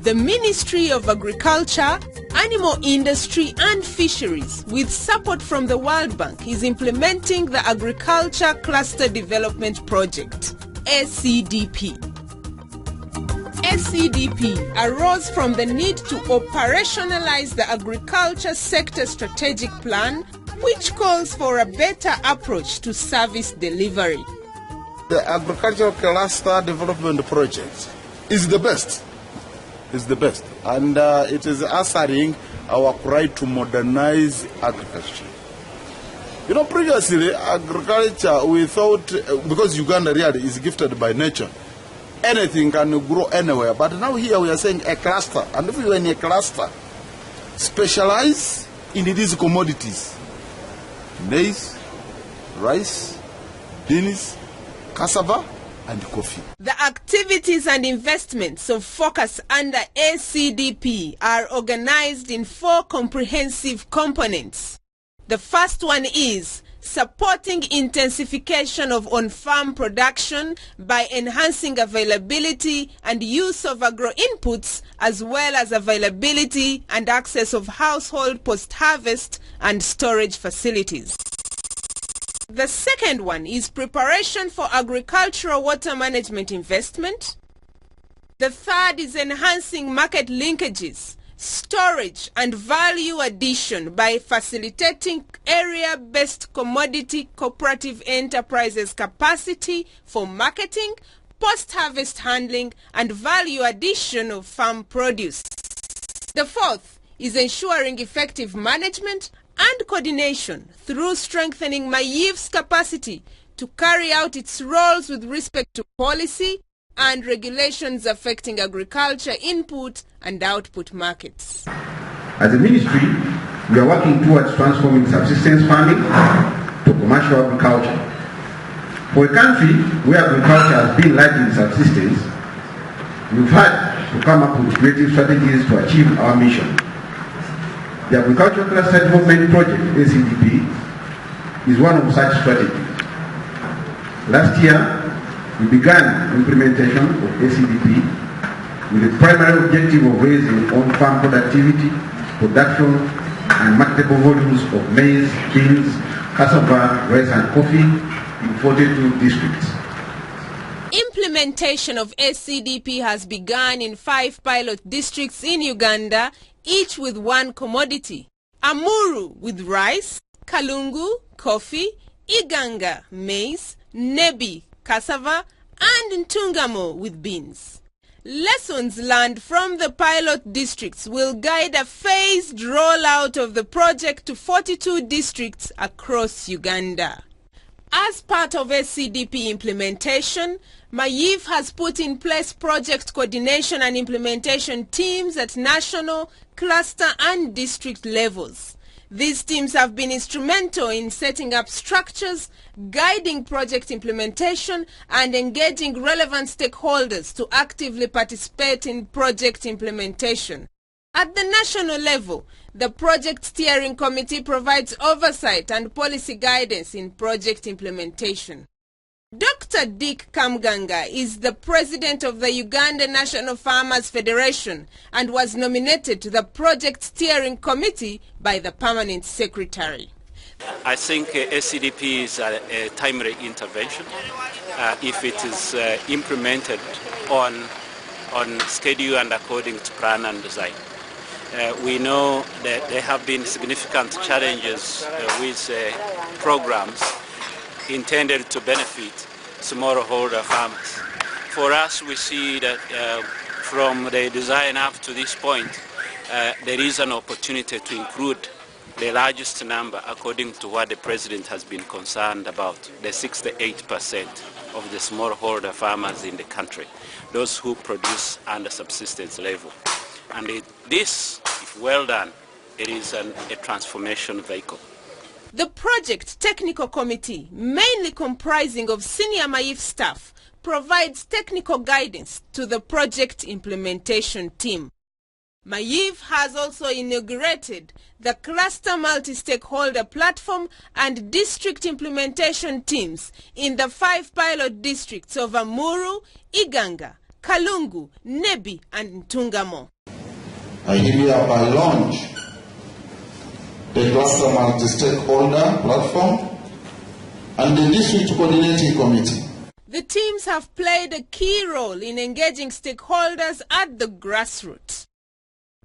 The Ministry of Agriculture, Animal Industry and Fisheries, with support from the World Bank, is implementing the Agriculture Cluster Development Project, ACDP. ACDP arose from the need to operationalize the agriculture sector strategic plan, which calls for a better approach to service delivery. The Agricultural Cluster Development Project is the best. And it is answering our cry to modernize agriculture. You know, previously, agriculture, we thought, because Uganda really is gifted by nature, anything can grow anywhere. But now here we are saying a cluster. And if you are in a cluster, specialize in these commodities: maize, rice, beans, cassava, and coffee. The activities and investments of focus under ACDP are organized in 4 comprehensive components. The first one is supporting intensification of on-farm production by enhancing availability and use of agro-inputs, as well as availability and access of household post-harvest and storage facilities. The second one is preparation for agricultural water management investment. The third is enhancing market linkages, storage and value addition by facilitating area-based commodity cooperative enterprises capacity for marketing, post-harvest handling and value addition of farm produce. The fourth is ensuring effective management and coordination through strengthening MAYIV's capacity to carry out its roles with respect to policy and regulations affecting agriculture input and output markets. As a ministry, we are working towards transforming subsistence farming to commercial agriculture. For a country where agriculture has been largely in subsistence, we've had to come up with creative strategies to achieve our mission. The Agricultural Cluster Development Project, ACDP, is one of such strategies. Last year, we began implementation of ACDP with the primary objective of raising on-farm productivity, production, and marketable volumes of maize, beans, cassava, rice, and coffee in 42 districts. Implementation of ACDP has begun in 5 pilot districts in Uganda, each with 1 commodity: Amuru with rice, Kalungu, coffee, Iganga, maize, Nebi, cassava, and Ntungamo with beans. Lessons learned from the pilot districts will guide a phased rollout of the project to 42 districts across Uganda. As part of ACDP implementation, MAYIV has put in place project coordination and implementation teams at national, cluster and district levels. These teams have been instrumental in setting up structures, guiding project implementation, and engaging relevant stakeholders to actively participate in project implementation. At the national level, the Project Steering Committee provides oversight and policy guidance in project implementation. Dr. Dick Kamganga is the president of the Uganda National Farmers Federation and was nominated to the Project Steering Committee by the Permanent Secretary. I think ACDP is a timely intervention if it is implemented on schedule and according to plan and design. We know that there have been significant challenges with programs intended to benefit smallholder farmers. For us, we see that from the design up to this point, there is an opportunity to include the largest number, according to what the President has been concerned about, the 68% of the smallholder farmers in the country, those who produce under subsistence level. And this, if well done, it is a transformation vehicle. The Project Technical Committee, mainly comprising of senior MAYIV staff, provides technical guidance to the project implementation team. MAYIV has also inaugurated the Cluster Multi-Stakeholder Platform and district implementation teams in the 5 pilot districts of Amuru, Iganga, Kalungu, Nebi and Ntungamo. I hereby launch the Cluster Multi-Stakeholder Platform and the District Coordinating Committee. The teams have played a key role in engaging stakeholders at the grassroots.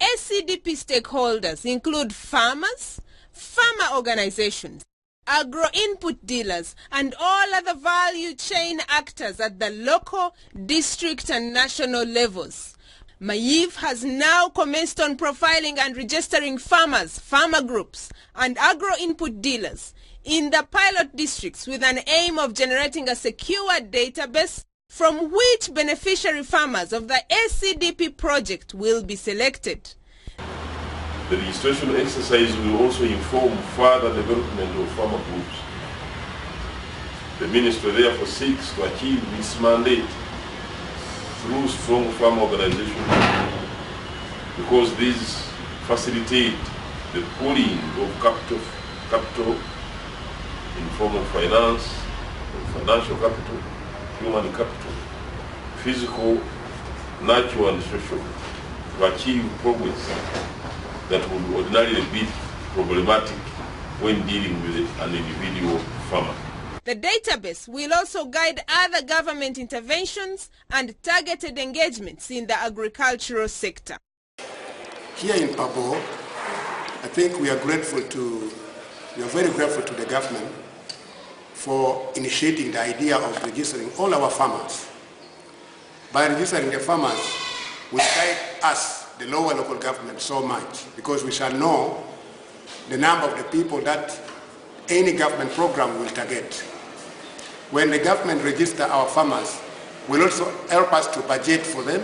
SCDP stakeholders include farmers, farmer organizations, agro-input dealers, and all other value chain actors at the local, district, and national levels. MAYIF has now commenced on profiling and registering farmers, farmer groups, and agro-input dealers in the pilot districts with an aim of generating a secure database from which beneficiary farmers of the SCDP project will be selected. The registration exercise will also inform further development of farmer groups. The Ministry therefore seeks to achieve this mandate through strong farmer organizations, because these facilitate the pooling of capital in form of finance, financial capital, human capital, physical, natural and social, to achieve progress that would ordinarily be problematic when dealing with an individual farmer. The database will also guide other government interventions and targeted engagements in the agricultural sector. Here in Pabo, I think we are very grateful to the government for initiating the idea of registering all our farmers. By registering the farmers, we guide us, the lower local government, so much, because we shall know the number of the people that any government program will target. When the government registers our farmers, will also help us to budget for them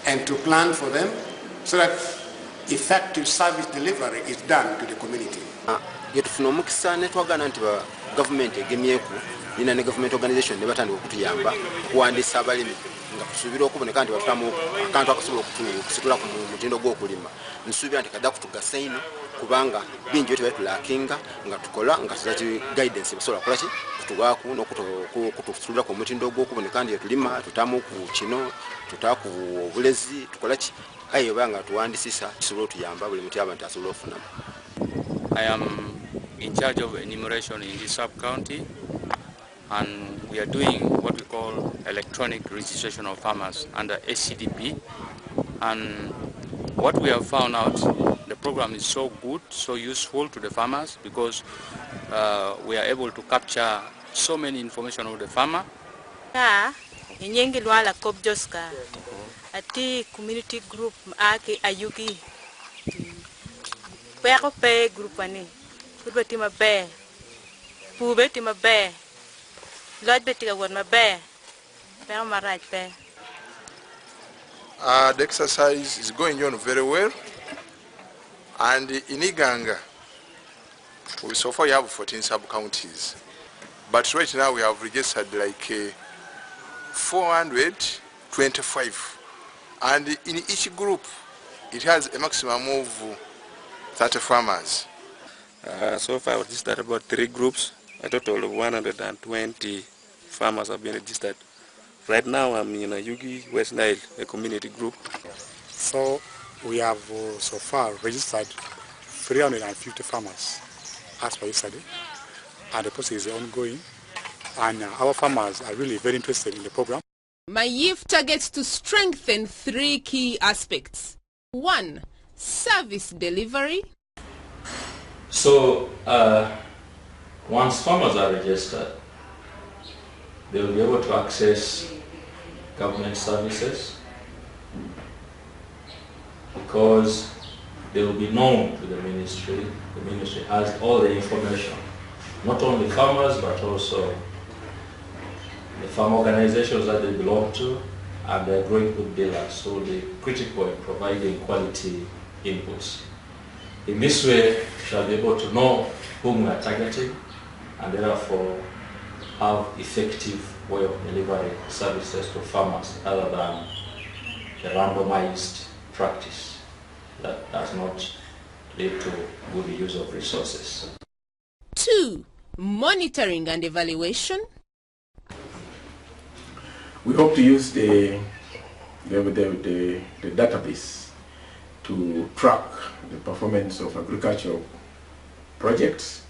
and to plan for them so that effective service delivery is done to the community. Government egemyeku nina ne government organization ne batandika okutuyamba kuwandiisa abalimi nga tusuubira okuboneka nti batutamu akantu akasobola okutusitula ku mutindo gw'okulima. Nsuubira nti kadda kutugasa ino kubanga bingi byo tebetulaakinga nga tukola nga tuzati guidance ebisobola kukola ki kutugaaku n'okutusitula ku mutindo gw'okuboneka nti tulima tutamu ku kino tutaku obulezi tukola ki ayo banga tuwandisisa kisobola otuyamba buli muti abantu asobola okufunamu. I am in charge of enumeration in this sub-county, and we are doing what we call electronic registration of farmers under SCDP. And what we have found out, the program is so good, so useful to the farmers, because we are able to capture so many information of the farmer. Ati community group ake ayuki pero pe group ani beti mabe beti mabe lord beti ga won mabe pero maraj pe. The exercise is going on very well, and in Iganga we so far have 14 sub-counties, but right now we have registered like 425, and in each group it has a maximum of 30 farmers. So far we registered about 3 groups. A total of 120 farmers have been registered. Right now I'm in a Yugi West Nile, a community group. So we have so far registered 350 farmers as per yesterday, and the process is ongoing, and our farmers are really very interested in the program. MAYIF targets to strengthen 3 key aspects. 1. Service delivery. So once farmers are registered, they will be able to access government services because they will be known to the ministry. The ministry has all the information, not only farmers but also the farm organizations that they belong to and the agro-input dealers, so they're critical in providing quality inputs. In this way, we shall be able to know whom we are targeting and therefore have effective way of delivering services to farmers other than the randomized practice that does not lead to good use of resources. 2. Monitoring and evaluation. We hope to use the database to to track the performance of agricultural projects,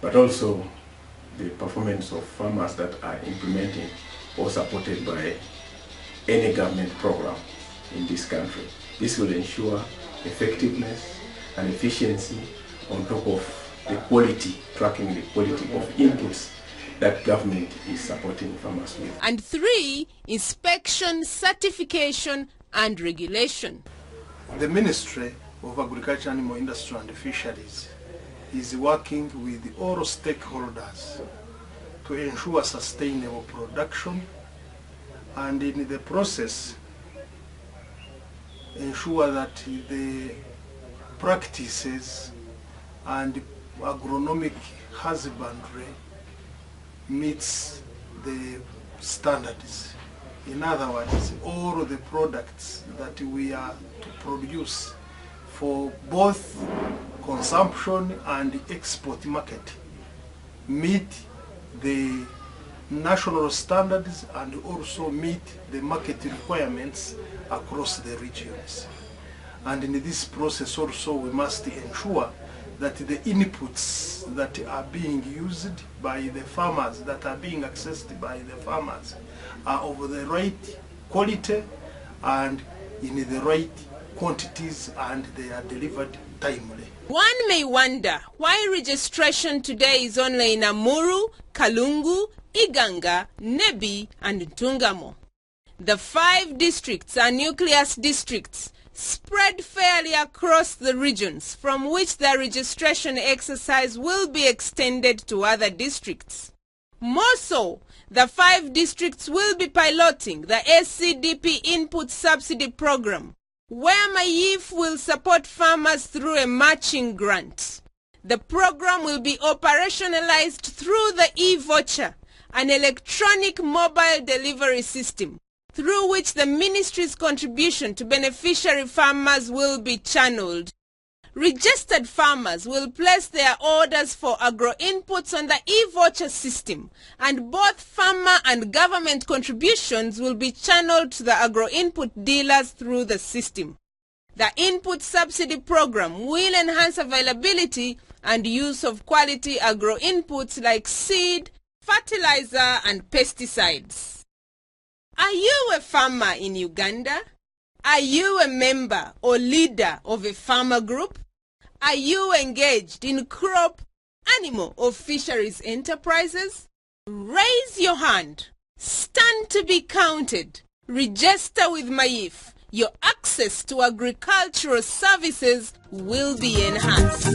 but also the performance of farmers that are implementing or supported by any government program in this country. This will ensure effectiveness and efficiency on top of the quality, tracking the quality of inputs that government is supporting farmers with. And 3, inspection, certification and regulation. The Ministry of Agriculture, Animal Industry and Fisheries is working with all stakeholders to ensure sustainable production, and in the process ensure that the practices and agronomic husbandry meets the standards. In other words, all the products that we are to produce for both consumption and export market meet the national standards and also meet the market requirements across the regions. And in this process also we must ensure that the inputs that are being used by the farmers, that are being accessed by the farmers, are of the right quality and in the right quantities, and they are delivered timely. One may wonder why registration today is only in Amuru, Kalungu, Iganga, Nebi and Ntungamo. The 5 districts are nucleus districts spread fairly across the regions from which the registration exercise will be extended to other districts. More so, the 5 districts will be piloting the SCDP Input Subsidy Program, where Mayif will support farmers through a matching grant. The program will be operationalized through the e-voucher, an electronic mobile delivery system, through which the ministry's contribution to beneficiary farmers will be channeled. Registered farmers will place their orders for agro-inputs on the e-voucher system, and both farmer and government contributions will be channeled to the agro-input dealers through the system. The Input Subsidy Program will enhance availability and use of quality agro-inputs like seed, fertilizer and pesticides. Are you a farmer in Uganda? Are you a member or leader of a farmer group? Are you engaged in crop, animal or fisheries enterprises? Raise your hand. Stand to be counted. Register with Mayif. Your access to agricultural services will be enhanced.